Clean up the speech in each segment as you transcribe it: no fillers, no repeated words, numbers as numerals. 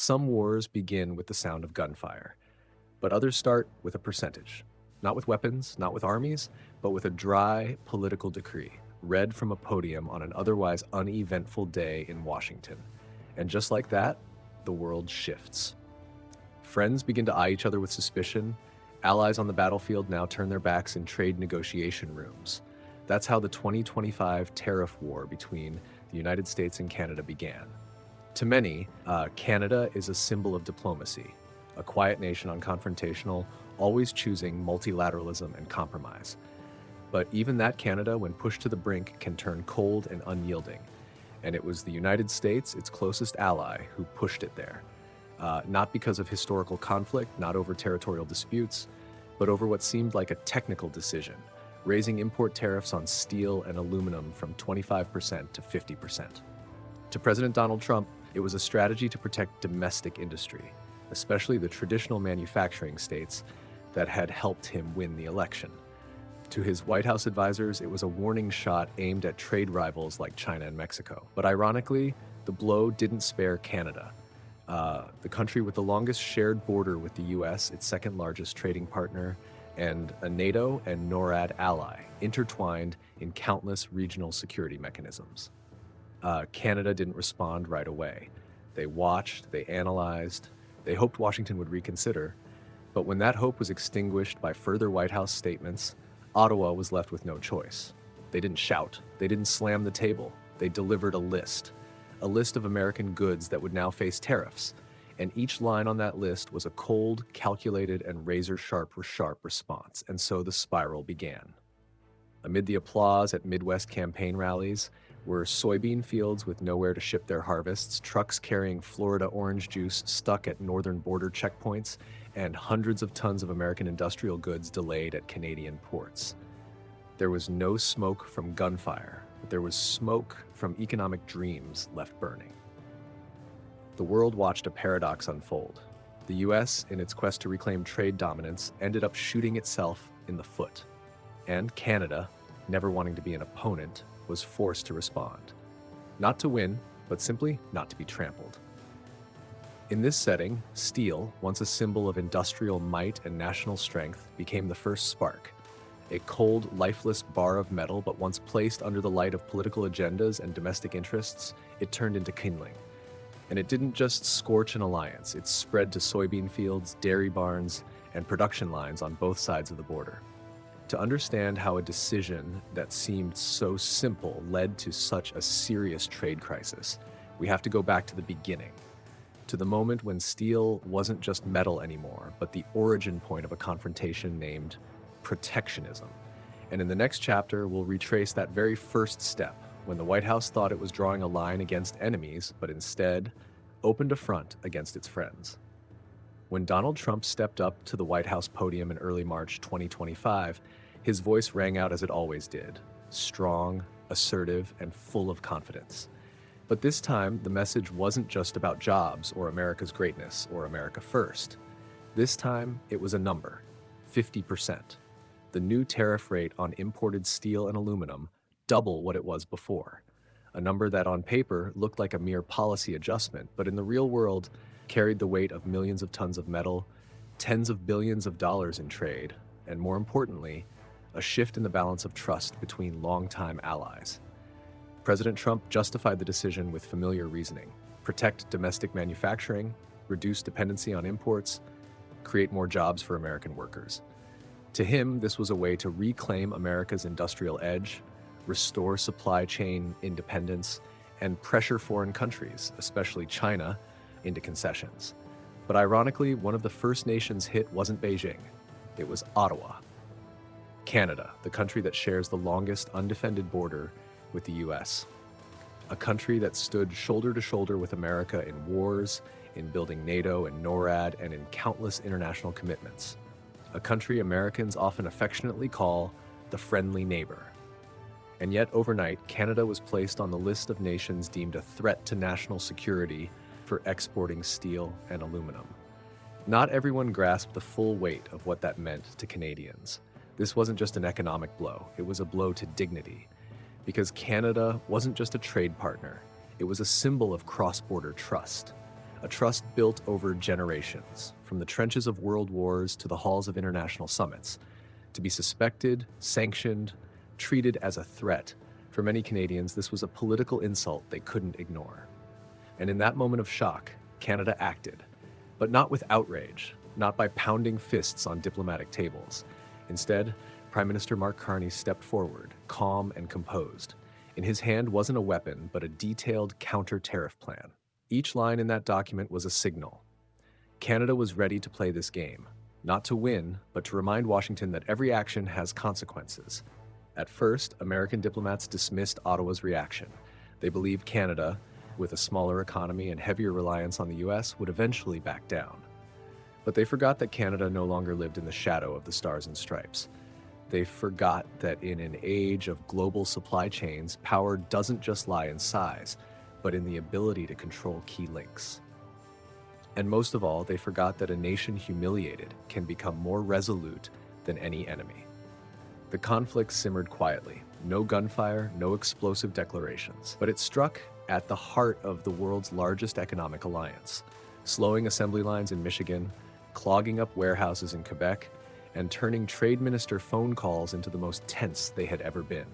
Some wars begin with the sound of gunfire, but others start with a percentage. Not with weapons, not with armies, but with a dry political decree, read from a podium on an otherwise uneventful day in Washington. And just like that, the world shifts. Friends begin to eye each other with suspicion. Allies on the battlefield now turn their backs in trade negotiation rooms. That's how the 2025 tariff war between the United States and Canada began. To many, Canada is a symbol of diplomacy, a quiet nation unconfrontational, always choosing multilateralism and compromise. But even that Canada, when pushed to the brink, can turn cold and unyielding. And it was the United States, its closest ally, who pushed it there. Not because of historical conflict, not over territorial disputes, but over what seemed like a technical decision, raising import tariffs on steel and aluminum from 25% to 50%. To President Donald Trump, it was a strategy to protect domestic industry, especially the traditional manufacturing states that had helped him win the election. To his White House advisors, it was a warning shot aimed at trade rivals like China and Mexico. But ironically, the blow didn't spare Canada. The country with the longest shared border with the US, its second largest trading partner, and a NATO and NORAD ally, intertwined in countless regional security mechanisms. Canada didn't respond right away. They watched, they analyzed, they hoped Washington would reconsider. But when that hope was extinguished by further White House statements, Ottawa was left with no choice. They didn't shout, they didn't slam the table, they delivered a list of American goods that would now face tariffs. And each line on that list was a cold, calculated, and razor-sharp response. And so the spiral began. Amid the applause at Midwest campaign rallies were soybean fields with nowhere to ship their harvests, trucks carrying Florida orange juice stuck at northern border checkpoints, and hundreds of tons of American industrial goods delayed at Canadian ports. There was no smoke from gunfire, but there was smoke from economic dreams left burning. The world watched a paradox unfold. The US, in its quest to reclaim trade dominance, ended up shooting itself in the foot. And Canada, never wanting to be an opponent, was forced to respond. Not to win, but simply not to be trampled. In this setting, steel, once a symbol of industrial might and national strength, became the first spark. A cold, lifeless bar of metal, but once placed under the light of political agendas and domestic interests, it turned into kindling. And it didn't just scorch an alliance, it spread to soybean fields, dairy barns, and production lines on both sides of the border. To understand how a decision that seemed so simple led to such a serious trade crisis, we have to go back to the beginning, to the moment when steel wasn't just metal anymore, but the origin point of a confrontation named protectionism. And in the next chapter, we'll retrace that very first step, when the White House thought it was drawing a line against enemies, but instead opened a front against its friends. When Donald Trump stepped up to the White House podium in early March 2025, his voice rang out as it always did, strong, assertive, and full of confidence. But this time, the message wasn't just about jobs or America's greatness or America first. This time, it was a number, 50%. The new tariff rate on imported steel and aluminum, double what it was before. A number that on paper looked like a mere policy adjustment, but in the real world carried the weight of millions of tons of metal, tens of billions of dollars in trade, and more importantly, a shift in the balance of trust between longtime allies. President Trump justified the decision with familiar reasoning: protect domestic manufacturing, reduce dependency on imports, create more jobs for American workers. To him, this was a way to reclaim America's industrial edge, restore supply chain independence, and pressure foreign countries, especially China, into concessions. But ironically, one of the first nations hit wasn't Beijing, it was Ottawa. Canada, the country that shares the longest undefended border with the US. A country that stood shoulder to shoulder with America in wars, in building NATO and NORAD, and in countless international commitments. A country Americans often affectionately call the friendly neighbor. And yet overnight, Canada was placed on the list of nations deemed a threat to national security for exporting steel and aluminum. Not everyone grasped the full weight of what that meant to Canadians. This wasn't just an economic blow, it was a blow to dignity. Because Canada wasn't just a trade partner, it was a symbol of cross-border trust. a trust built over generations, from the trenches of world wars to the halls of international summits. To be suspected, sanctioned, treated as a threat, for many Canadians, this was a political insult they couldn't ignore. And in that moment of shock, Canada acted, but not with outrage, not by pounding fists on diplomatic tables. Instead, Prime Minister Mark Carney stepped forward, calm and composed. In his hand wasn't a weapon, but a detailed counter-tariff plan. Each line in that document was a signal. Canada was ready to play this game, not to win, but to remind Washington that every action has consequences. At first, American diplomats dismissed Ottawa's reaction. They believed Canada, with a smaller economy and heavier reliance on the US, would eventually back down. But they forgot that Canada no longer lived in the shadow of the Stars and Stripes. They forgot that in an age of global supply chains, power doesn't just lie in size, but in the ability to control key links. And most of all, they forgot that a nation humiliated can become more resolute than any enemy. The conflict simmered quietly. No gunfire, no explosive declarations. But it struck at the heart of the world's largest economic alliance, slowing assembly lines in Michigan, clogging up warehouses in Quebec, and turning trade minister phone calls into the most tense they had ever been.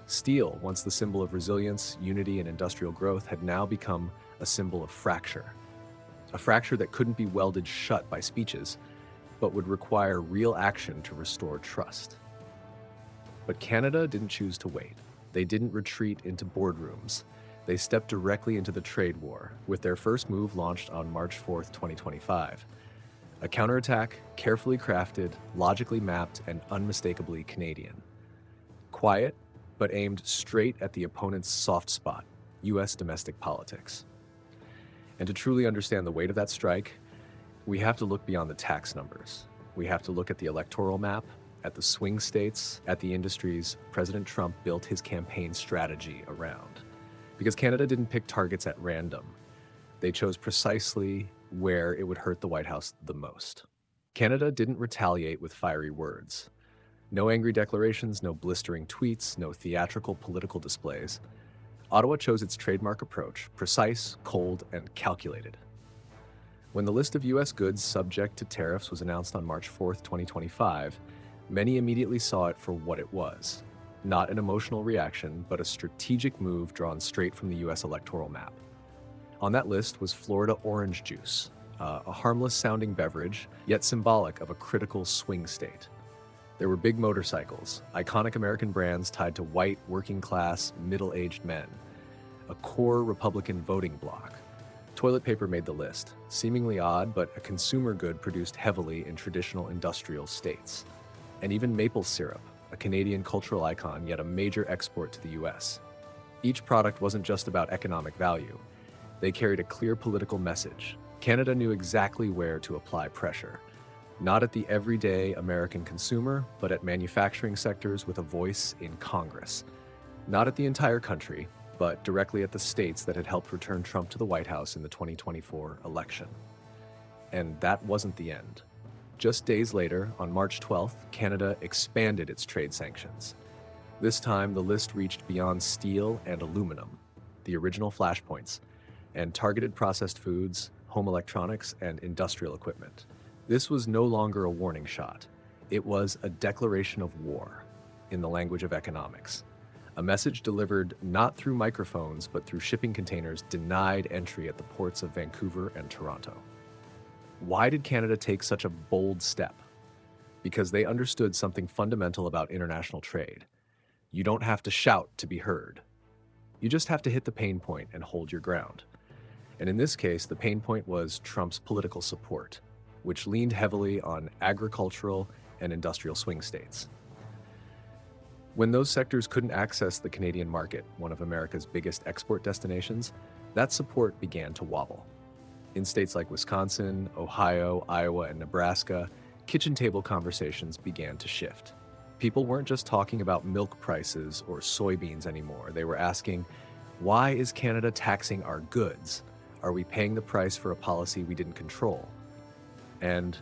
Steel, once the symbol of resilience, unity, and industrial growth, had now become a symbol of fracture. A fracture that couldn't be welded shut by speeches, but would require real action to restore trust. But Canada didn't choose to wait. They didn't retreat into boardrooms. They stepped directly into the trade war, with their first move launched on March 4th, 2025. A counterattack, carefully crafted, logically mapped, and unmistakably Canadian. Quiet, but aimed straight at the opponent's soft spot, US domestic politics. And to truly understand the weight of that strike, we have to look beyond the tax numbers. We have to look at the electoral map, at the swing states, at the industries President Trump built his campaign strategy around. Because Canada didn't pick targets at random. They chose precisely where it would hurt the White House the most. Canada didn't retaliate with fiery words. No angry declarations, no blistering tweets, no theatrical political displays. Ottawa chose its trademark approach, precise, cold, and calculated. When the list of US goods subject to tariffs was announced on March 4th, 2025, many immediately saw it for what it was. Not an emotional reaction, but a strategic move drawn straight from the US electoral map. On that list was Florida orange juice, a harmless-sounding beverage, yet symbolic of a critical swing state. There were big motorcycles, iconic American brands tied to white, working-class, middle-aged men, a core Republican voting bloc. Toilet paper made the list, seemingly odd, but a consumer good produced heavily in traditional industrial states. And even maple syrup, a Canadian cultural icon, yet a major export to the US. Each product wasn't just about economic value. They carried a clear political message. Canada knew exactly where to apply pressure. Not at the everyday American consumer, but at manufacturing sectors with a voice in Congress. Not at the entire country, but directly at the states that had helped return Trump to the White House in the 2024 election. And that wasn't the end. Just days later, on March 12th, Canada expanded its trade sanctions. This time, the list reached beyond steel and aluminum, the original flashpoints, and targeted processed foods, home electronics, and industrial equipment. This was no longer a warning shot. It was a declaration of war, in the language of economics. A message delivered not through microphones, but through shipping containers denied entry at the ports of Vancouver and Toronto. Why did Canada take such a bold step? Because they understood something fundamental about international trade. You don't have to shout to be heard. You just have to hit the pain point and hold your ground. And in this case, the pain point was Trump's political support, which leaned heavily on agricultural and industrial swing states. When those sectors couldn't access the Canadian market, one of America's biggest export destinations, that support began to wobble. In states like Wisconsin, Ohio, Iowa, and Nebraska, kitchen table conversations began to shift. People weren't just talking about milk prices or soybeans anymore. They were asking, why is Canada taxing our goods? Are we paying the price for a policy we didn't control? And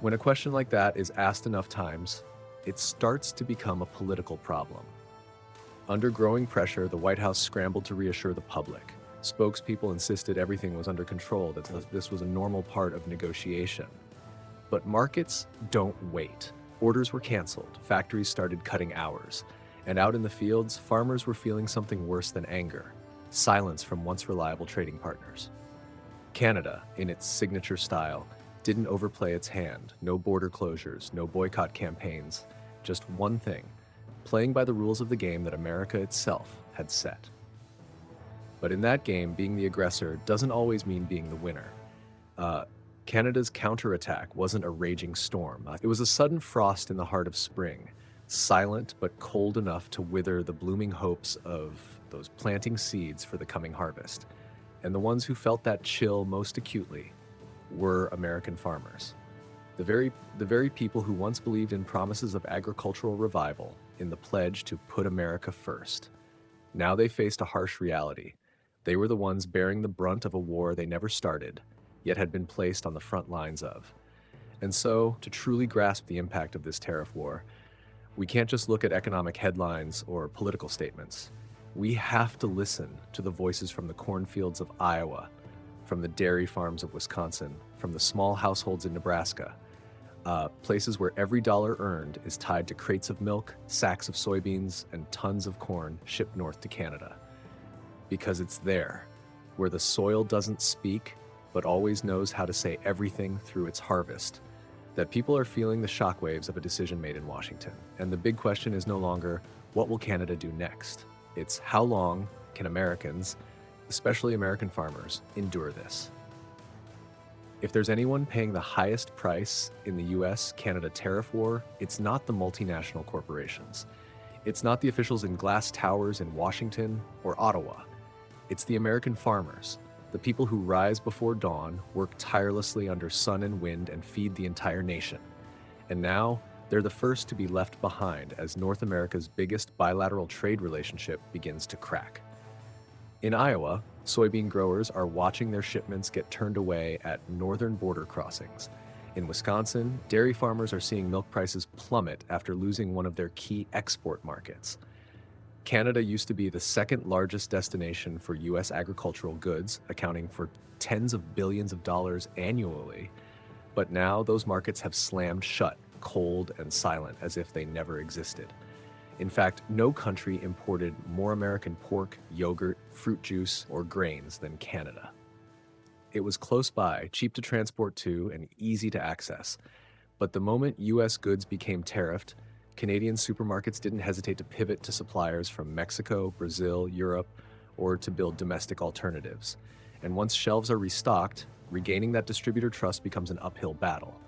when a question like that is asked enough times, it starts to become a political problem. Under growing pressure, the White House scrambled to reassure the public, Spokespeople insisted everything was under control, that this was a normal part of negotiation. But markets don't wait. Orders were canceled, factories started cutting hours, and out in the fields, farmers were feeling something worse than anger: silence from once reliable trading partners. Canada, in its signature style, didn't overplay its hand. No border closures, no boycott campaigns, just one thing: playing by the rules of the game that America itself had set. But in that game, being the aggressor doesn't always mean being the winner. Canada's counterattack wasn't a raging storm. It was a sudden frost in the heart of spring, silent but cold enough to wither the blooming hopes of those planting seeds for the coming harvest. And the ones who felt that chill most acutely were American farmers. The very people who once believed in promises of agricultural revival, in the pledge to put America first. Now they faced a harsh reality. They were the ones bearing the brunt of a war they never started, yet had been placed on the front lines of. And so, to truly grasp the impact of this tariff war, we can't just look at economic headlines or political statements. We have to listen to the voices from the cornfields of Iowa, from the dairy farms of Wisconsin, from the small households in Nebraska, places where every dollar earned is tied to crates of milk, sacks of soybeans, and tons of corn shipped north to Canada. Because it's there, where the soil doesn't speak, but always knows how to say everything through its harvest, that people are feeling the shockwaves of a decision made in Washington. And the big question is no longer, what will Canada do next? It's how long can Americans, especially American farmers, endure this? If there's anyone paying the highest price in the US-Canada tariff war, it's not the multinational corporations. It's not the officials in glass towers in Washington or Ottawa. It's the American farmers, the people who rise before dawn, work tirelessly under sun and wind, and feed the entire nation. And now, they're the first to be left behind as North America's biggest bilateral trade relationship begins to crack. In Iowa, soybean growers are watching their shipments get turned away at northern border crossings. In Wisconsin, dairy farmers are seeing milk prices plummet after losing one of their key export markets. Canada used to be the second largest destination for US agricultural goods, accounting for tens of billions of dollars annually. But now those markets have slammed shut, cold and silent, as if they never existed. In fact, no country imported more American pork, yogurt, fruit juice, or grains than Canada. It was close by, cheap to transport to, and easy to access. But the moment US goods became tariffed, Canadian supermarkets didn't hesitate to pivot to suppliers from Mexico, Brazil, Europe, or to build domestic alternatives. And once shelves are restocked, regaining that distributor trust becomes an uphill battle.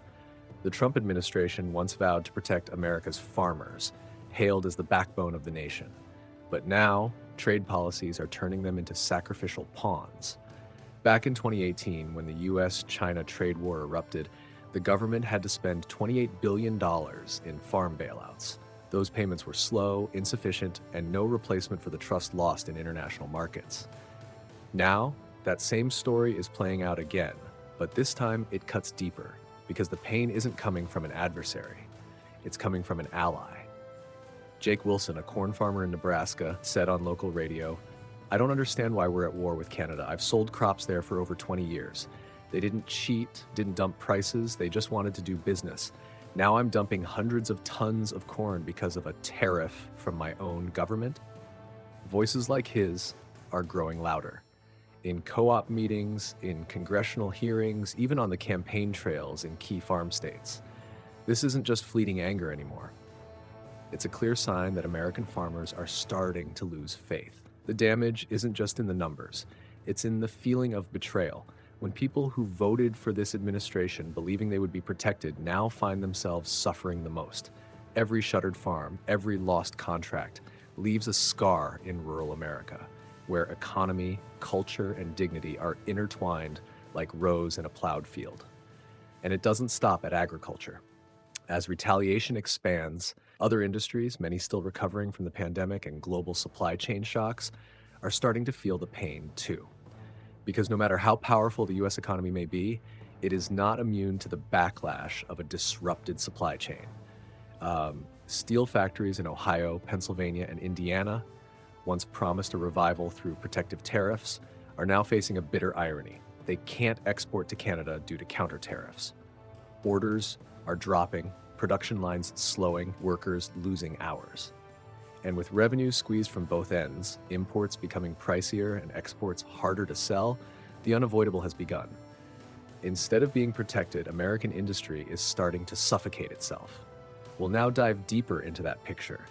The Trump administration once vowed to protect America's farmers, hailed as the backbone of the nation. But now, trade policies are turning them into sacrificial pawns. Back in 2018, when the US-China trade war erupted, the government had to spend $28 billion in farm bailouts. Those payments were slow, insufficient, and no replacement for the trust lost in international markets. Now, that same story is playing out again, but this time it cuts deeper, because the pain isn't coming from an adversary, it's coming from an ally. Jake Wilson, a corn farmer in Nebraska, said on local radio, "I don't understand why we're at war with Canada. I've sold crops there for over 20 years. They didn't cheat, didn't dump prices, they just wanted to do business. Now I'm dumping hundreds of tons of corn because of a tariff from my own government." Voices like his are growing louder. In co-op meetings, in congressional hearings, even on the campaign trails in key farm states. This isn't just fleeting anger anymore. It's a clear sign that American farmers are starting to lose faith. The damage isn't just in the numbers, it's in the feeling of betrayal. When people who voted for this administration believing they would be protected now find themselves suffering the most. Every shuttered farm, every lost contract leaves a scar in rural America, where economy, culture, and dignity are intertwined like rows in a plowed field. And it doesn't stop at agriculture. As retaliation expands, other industries, many still recovering from the pandemic and global supply chain shocks, are starting to feel the pain too. Because no matter how powerful the US economy may be, it is not immune to the backlash of a disrupted supply chain. Steel factories in Ohio, Pennsylvania, and Indiana, once promised a revival through protective tariffs, are now facing a bitter irony. They can't export to Canada due to counter tariffs. Orders are dropping, production lines slowing, workers losing hours. And with revenue squeezed from both ends, imports becoming pricier and exports harder to sell, the unavoidable has begun. Instead of being protected, American industry is starting to suffocate itself. We'll now dive deeper into that picture,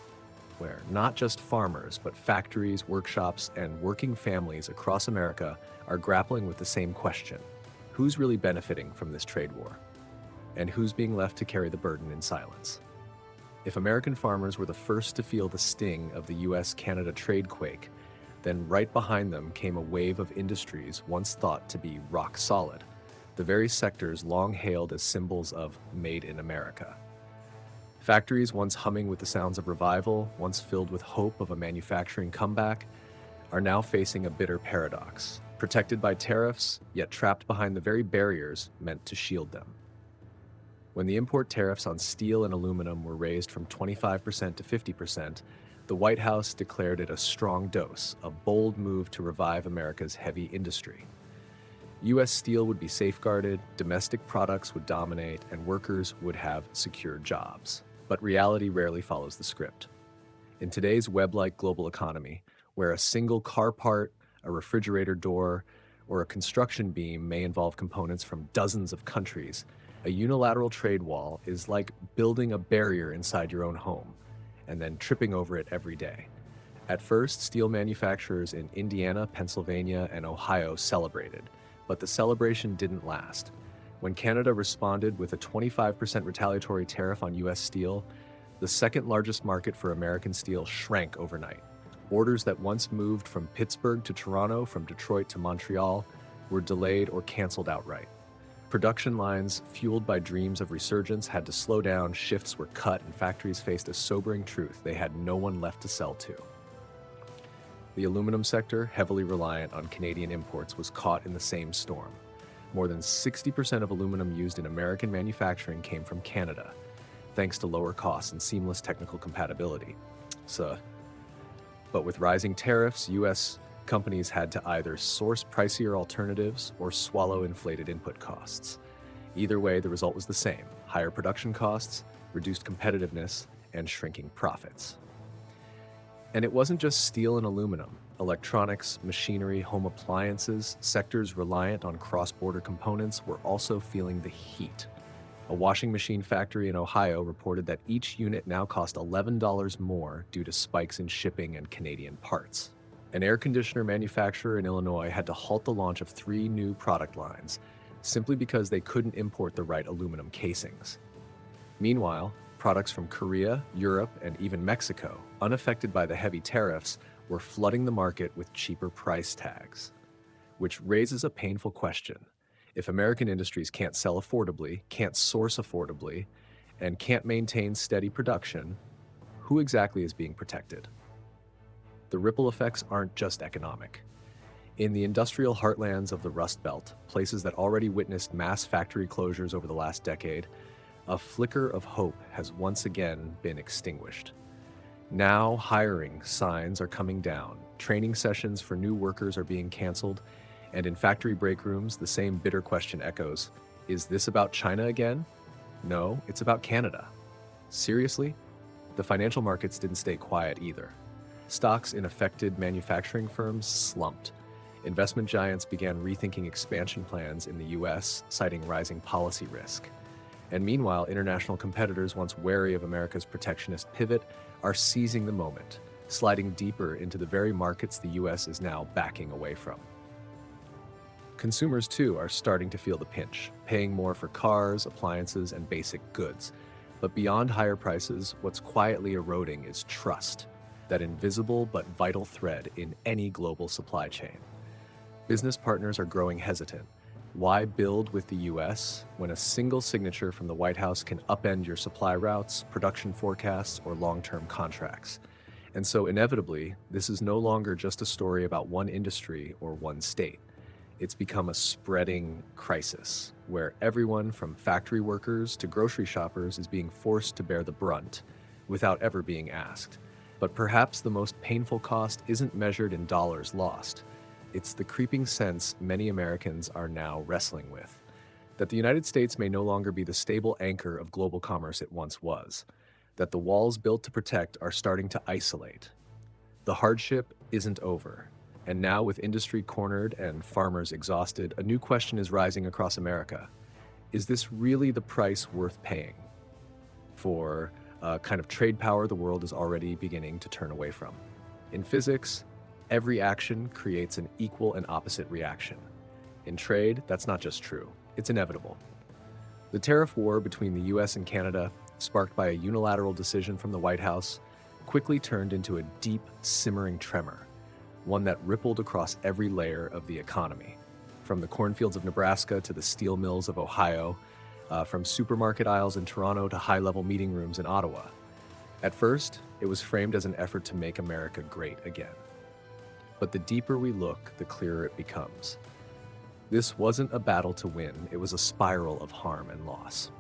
where not just farmers, but factories, workshops, and working families across America are grappling with the same question: who's really benefiting from this trade war? And who's being left to carry the burden in silence? If American farmers were the first to feel the sting of the US-Canada trade quake, then right behind them came a wave of industries once thought to be rock solid, the very sectors long hailed as symbols of Made in America. Factories once humming with the sounds of revival, once filled with hope of a manufacturing comeback, are now facing a bitter paradox, protected by tariffs, yet trapped behind the very barriers meant to shield them. When the import tariffs on steel and aluminum were raised from 25% to 50%, the White House declared it a strong dose, a bold move to revive America's heavy industry. U.S. steel would be safeguarded, domestic products would dominate, and workers would have secure jobs. But reality rarely follows the script. In today's web-like global economy, where a single car part, a refrigerator door, or a construction beam may involve components from dozens of countries, a unilateral trade wall is like building a barrier inside your own home, and then tripping over it every day. At first, steel manufacturers in Indiana, Pennsylvania, and Ohio celebrated, but the celebration didn't last. When Canada responded with a 25% retaliatory tariff on U.S. steel, the second largest market for American steel shrank overnight. Orders that once moved from Pittsburgh to Toronto, from Detroit to Montreal, were delayed or canceled outright. Production lines, fueled by dreams of resurgence, had to slow down, shifts were cut, and factories faced a sobering truth: they had no one left to sell to. The aluminum sector, heavily reliant on Canadian imports, was caught in the same storm. More than 60% of aluminum used in American manufacturing came from Canada, thanks to lower costs and seamless technical compatibility. But with rising tariffs, U.S. companies had to either source pricier alternatives or swallow inflated input costs. Either way, the result was the same: higher production costs, reduced competitiveness, and shrinking profits. And it wasn't just steel and aluminum. Electronics, machinery, home appliances, sectors reliant on cross-border components were also feeling the heat. A washing machine factory in Ohio reported that each unit now cost $11 more due to spikes in shipping and Canadian parts. An air conditioner manufacturer in Illinois had to halt the launch of 3 new product lines simply because they couldn't import the right aluminum casings. Meanwhile, products from Korea, Europe, and even Mexico, unaffected by the heavy tariffs, were flooding the market with cheaper price tags. Which raises a painful question. If American industries can't sell affordably, can't source affordably, and can't maintain steady production, who exactly is being protected? The ripple effects aren't just economic. In the industrial heartlands of the Rust Belt, places that already witnessed mass factory closures over the last decade, a flicker of hope has once again been extinguished. Now, hiring signs are coming down, training sessions for new workers are being canceled, and in factory break rooms, the same bitter question echoes: is this about China again? No, it's about Canada. Seriously? The financial markets didn't stay quiet either. Stocks in affected manufacturing firms slumped. Investment giants began rethinking expansion plans in the US, citing rising policy risk. And meanwhile, international competitors, once wary of America's protectionist pivot, are seizing the moment, sliding deeper into the very markets the US is now backing away from. Consumers, too, are starting to feel the pinch, paying more for cars, appliances, and basic goods. But beyond higher prices, what's quietly eroding is trust, that invisible but vital thread in any global supply chain. Business partners are growing hesitant. Why build with the US when a single signature from the White House can upend your supply routes, production forecasts, or long-term contracts? And so inevitably, this is no longer just a story about one industry or one state. It's become a spreading crisis where everyone from factory workers to grocery shoppers is being forced to bear the brunt without ever being asked. But perhaps the most painful cost isn't measured in dollars lost. It's the creeping sense many Americans are now wrestling with, that the United States may no longer be the stable anchor of global commerce it once was, that the walls built to protect are starting to isolate. The hardship isn't over, and now with industry cornered and farmers exhausted, a new question is rising across America. Is this really the price worth paying for a kind of trade power the world is already beginning to turn away from? In physics, every action creates an equal and opposite reaction. In trade, that's not just true, it's inevitable. The tariff war between the US and Canada, sparked by a unilateral decision from the White House, quickly turned into a deep, simmering tremor, one that rippled across every layer of the economy, from the cornfields of Nebraska to the steel mills of Ohio, from supermarket aisles in Toronto to high-level meeting rooms in Ottawa. At first, it was framed as an effort to make America great again. But the deeper we look, the clearer it becomes. This wasn't a battle to win, it was a spiral of harm and loss.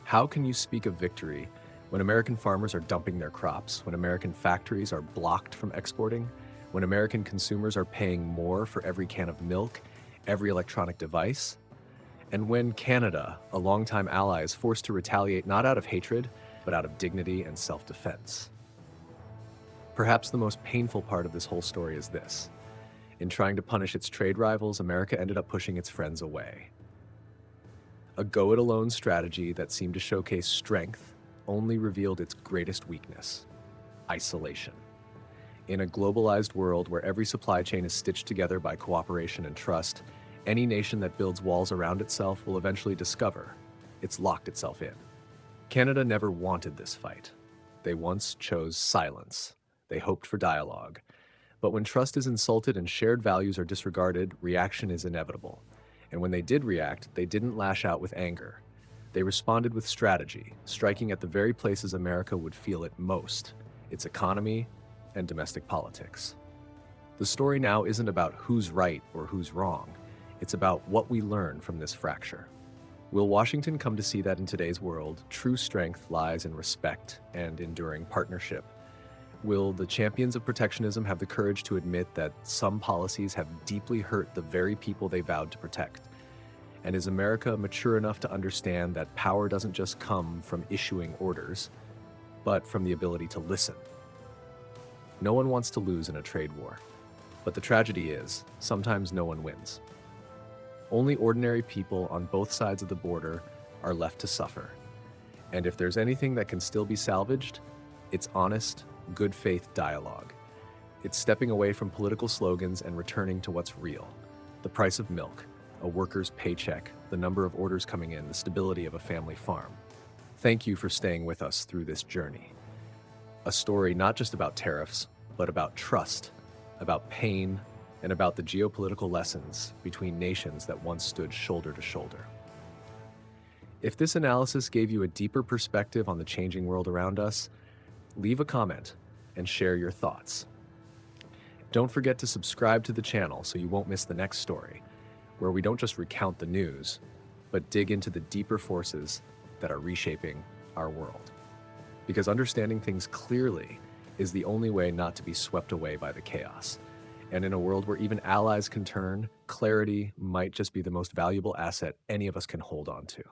How can you speak of victory when American farmers are dumping their crops, when American factories are blocked from exporting, when American consumers are paying more for every can of milk, every electronic device, and when Canada, a longtime ally, is forced to retaliate not out of hatred, but out of dignity and self-defense? Perhaps the most painful part of this whole story is this. In trying to punish its trade rivals, America ended up pushing its friends away. A go-it-alone strategy that seemed to showcase strength only revealed its greatest weakness: isolation. In a globalized world where every supply chain is stitched together by cooperation and trust, any nation that builds walls around itself will eventually discover it's locked itself in. Canada never wanted this fight. They once chose silence. They hoped for dialogue. But when trust is insulted and shared values are disregarded, reaction is inevitable. And when they did react, they didn't lash out with anger. They responded with strategy, striking at the very places America would feel it most: its economy and domestic politics. The story now isn't about who's right or who's wrong. It's about what we learn from this fracture. Will Washington come to see that in today's world, true strength lies in respect and enduring partnership? Will the champions of protectionism have the courage to admit that some policies have deeply hurt the very people they vowed to protect? And is America mature enough to understand that power doesn't just come from issuing orders, but from the ability to listen? No one wants to lose in a trade war, but the tragedy is, sometimes no one wins. Only ordinary people on both sides of the border are left to suffer. And if there's anything that can still be salvaged, it's honest, good faith dialogue. It's stepping away from political slogans and returning to what's real: the price of milk, a worker's paycheck, the number of orders coming in, the stability of a family farm. Thank you for staying with us through this journey. A story not just about tariffs, but about trust, about pain, and about the geopolitical lessons between nations that once stood shoulder to shoulder. If this analysis gave you a deeper perspective on the changing world around us, leave a comment and share your thoughts. Don't forget to subscribe to the channel so you won't miss the next story, where we don't just recount the news, but dig into the deeper forces that are reshaping our world. Because understanding things clearly is the only way not to be swept away by the chaos. And in a world where even allies can turn, clarity might just be the most valuable asset any of us can hold on to.